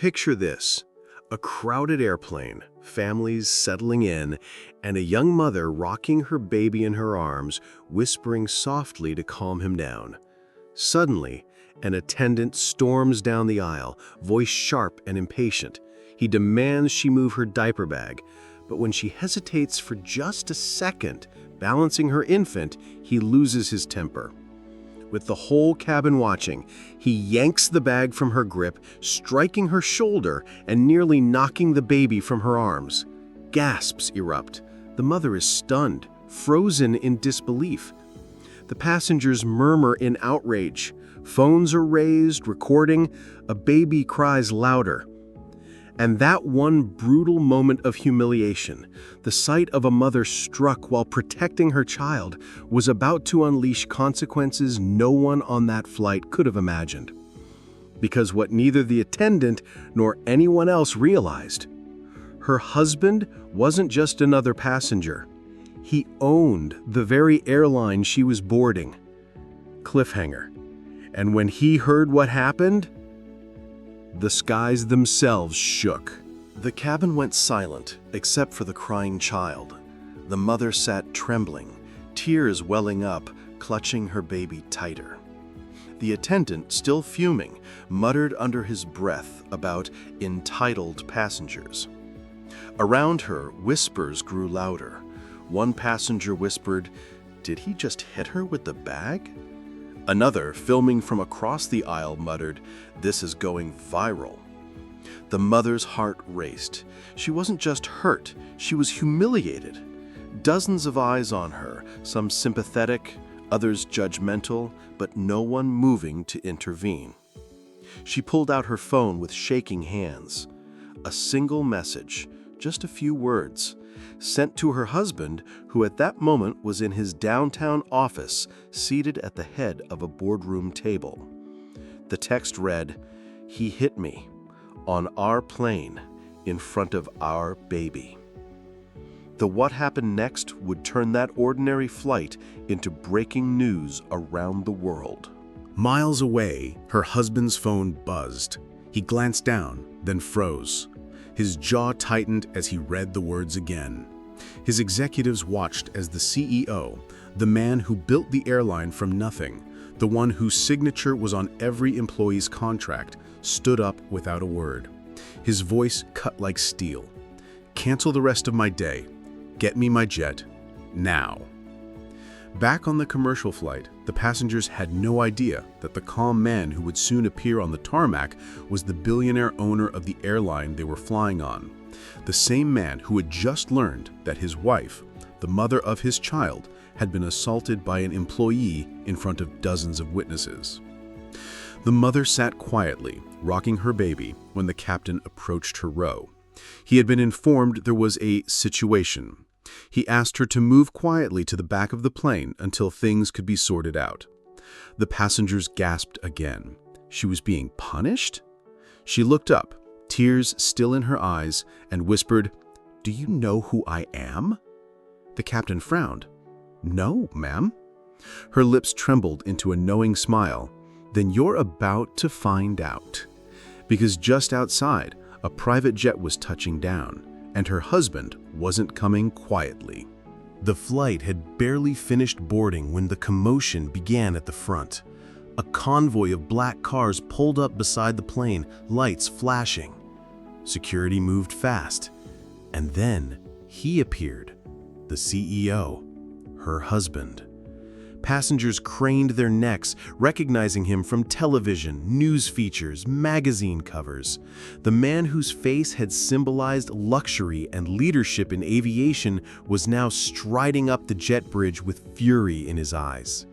Picture this: a crowded airplane, families settling in, and a young mother rocking her baby in her arms, whispering softly to calm him down. Suddenly, an attendant storms down the aisle, voice sharp and impatient. He demands she move her diaper bag, but when she hesitates for just a second, balancing her infant, he loses his temper. With the whole cabin watching, he yanks the bag from her grip, striking her shoulder and nearly knocking the baby from her arms. Gasps erupt. The mother is stunned, frozen in disbelief. The passengers murmur in outrage. Phones are raised, recording. A baby cries louder. And that one brutal moment of humiliation, the sight of a mother struck while protecting her child, was about to unleash consequences no one on that flight could have imagined. Because what neither the attendant nor anyone else realized, her husband wasn't just another passenger. He owned the very airline she was boarding. Cliffhanger. And when he heard what happened, the skies themselves shook. The cabin went silent, except for the crying child. The mother sat trembling, tears welling up, clutching her baby tighter. The attendant, still fuming, muttered under his breath about entitled passengers. Around her, whispers grew louder. One passenger whispered, "Did he just hit her with the bag?" Another, filming from across the aisle, muttered, "This is going viral." The mother's heart raced. She wasn't just hurt, she was humiliated. Dozens of eyes on her, some sympathetic, others judgmental, but no one moving to intervene. She pulled out her phone with shaking hands. A single message, just a few words, sent to her husband, who at that moment was in his downtown office, seated at the head of a boardroom table. The text read, "He hit me on our plane in front of our baby." The what happened next would turn that ordinary flight into breaking news around the world. Miles away, her husband's phone buzzed. He glanced down, then froze. His jaw tightened as he read the words again. His executives watched as the CEO, the man who built the airline from nothing, the one whose signature was on every employee's contract, stood up without a word. His voice cut like steel. "Cancel the rest of my day. Get me my jet. Now." Back on the commercial flight, the passengers had no idea that the calm man who would soon appear on the tarmac was the billionaire owner of the airline they were flying on. The same man who had just learned that his wife, the mother of his child, had been assaulted by an employee in front of dozens of witnesses. The mother sat quietly, rocking her baby, when the captain approached her row. He had been informed there was a situation. He asked her to move quietly to the back of the plane until things could be sorted out. The passengers gasped again. She was being punished? She looked up, tears still in her eyes, and whispered, "Do you know who I am?" The captain frowned. "No, ma'am." Her lips trembled into a knowing smile. "Then you're about to find out." Because just outside, a private jet was touching down, and her husband wasn't coming quietly. The flight had barely finished boarding when the commotion began at the front. A convoy of black cars pulled up beside the plane, lights flashing. Security moved fast, and then he appeared, the CEO, her husband. Passengers craned their necks, recognizing him from television, news features, magazine covers. The man whose face had symbolized luxury and leadership in aviation was now striding up the jet bridge with fury in his eyes.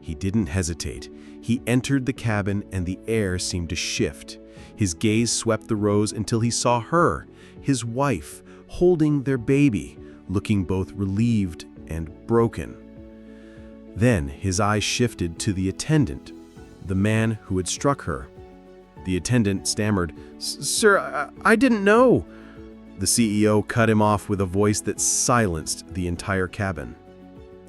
He didn't hesitate. He entered the cabin and the air seemed to shift. His gaze swept the rows until he saw her, his wife, holding their baby, looking both relieved and broken. Then his eyes shifted to the attendant, the man who had struck her. The attendant stammered, "Sir, I didn't know." The CEO cut him off with a voice that silenced the entire cabin.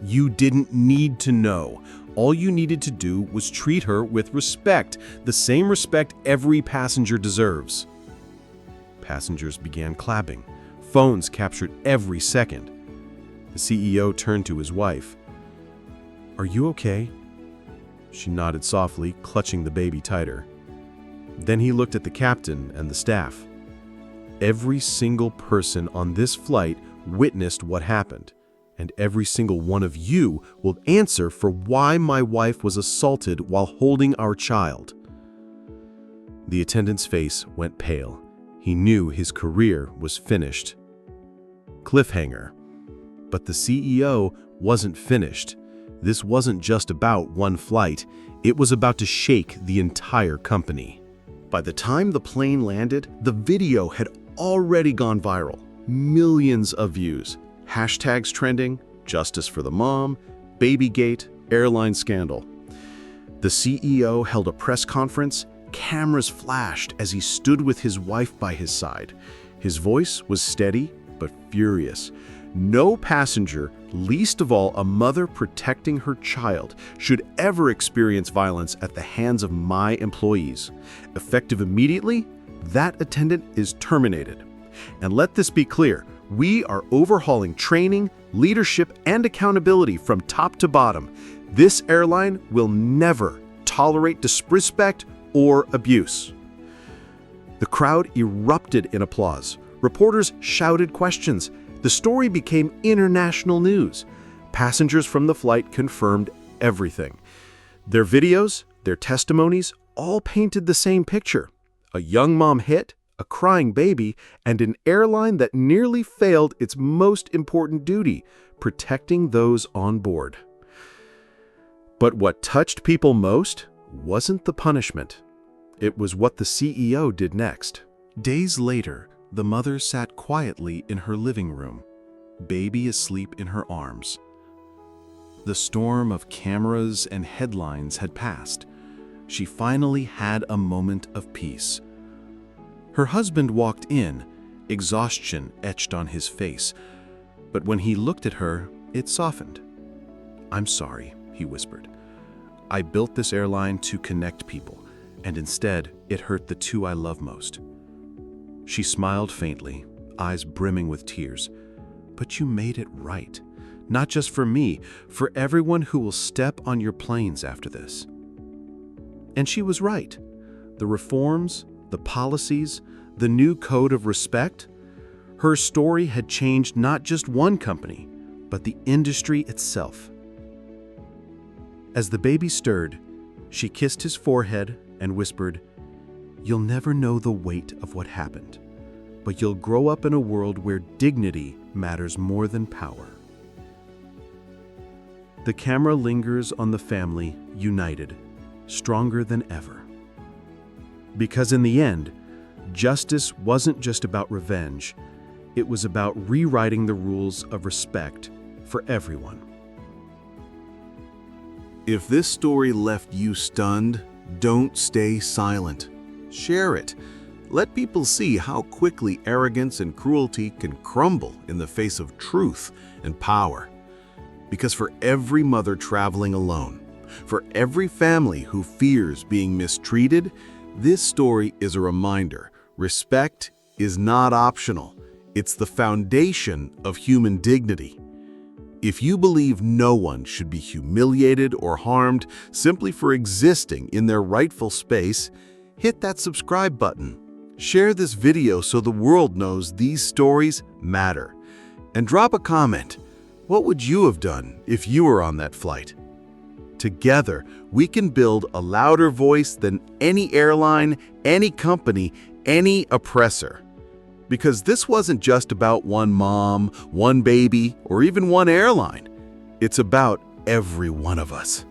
"You didn't need to know. All you needed to do was treat her with respect, the same respect every passenger deserves." Passengers began clapping. Phones captured every second. The CEO turned to his wife. "Are you okay?" She nodded softly, clutching the baby tighter. Then he looked at the captain and the staff. Every single person on this flight witnessed what happened, and every single one of you will answer for why my wife was assaulted while holding our child. The attendant's face went pale. He knew his career was finished. Cliffhanger. But the CEO wasn't finished. This wasn't just about one flight. It was about to shake the entire company. By the time the plane landed, the video had already gone viral. Millions of views. Hashtags trending, justice for the mom, babygate, airline scandal. The CEO held a press conference. Cameras flashed as he stood with his wife by his side. His voice was steady but furious. No passenger, least of all a mother protecting her child, should ever experience violence at the hands of my employees. Effective immediately, that attendant is terminated. And let this be clear, we are overhauling training, leadership, and accountability from top to bottom. This airline will never tolerate disrespect or abuse. The crowd erupted in applause. Reporters shouted questions. The story became international news. Passengers from the flight confirmed everything. Their videos, their testimonies, all painted the same picture. A young mom hit, a crying baby, and an airline that nearly failed its most important duty, protecting those on board. But what touched people most wasn't the punishment. It was what the CEO did next. Days later, the mother sat quietly in her living room, baby asleep in her arms. The storm of cameras and headlines had passed. She finally had a moment of peace. Her husband walked in, exhaustion etched on his face, but when he looked at her, it softened. "I'm sorry," he whispered. "I built this airline to connect people, and instead it hurt the two I love most." She smiled faintly, eyes brimming with tears. "But you made it right. Not just for me, for everyone who will step on your planes after this." And she was right. The reforms, the policies, the new code of respect, her story had changed not just one company, but the industry itself. As the baby stirred, she kissed his forehead and whispered, "You'll never know the weight of what happened, but you'll grow up in a world where dignity matters more than power." The camera lingers on the family, united, stronger than ever. Because in the end, justice wasn't just about revenge, it was about rewriting the rules of respect for everyone. If this story left you stunned, don't stay silent. Share it. Let people see how quickly arrogance and cruelty can crumble in the face of truth and power. Because for every mother traveling alone, for every family who fears being mistreated, this story is a reminder: respect is not optional. It's the foundation of human dignity. If you believe no one should be humiliated or harmed simply for existing in their rightful space, hit that subscribe button. Share this video so the world knows these stories matter. And drop a comment. What would you have done if you were on that flight? Together, we can build a louder voice than any airline, any company, any oppressor. Because this wasn't just about one mom, one baby, or even one airline. It's about every one of us.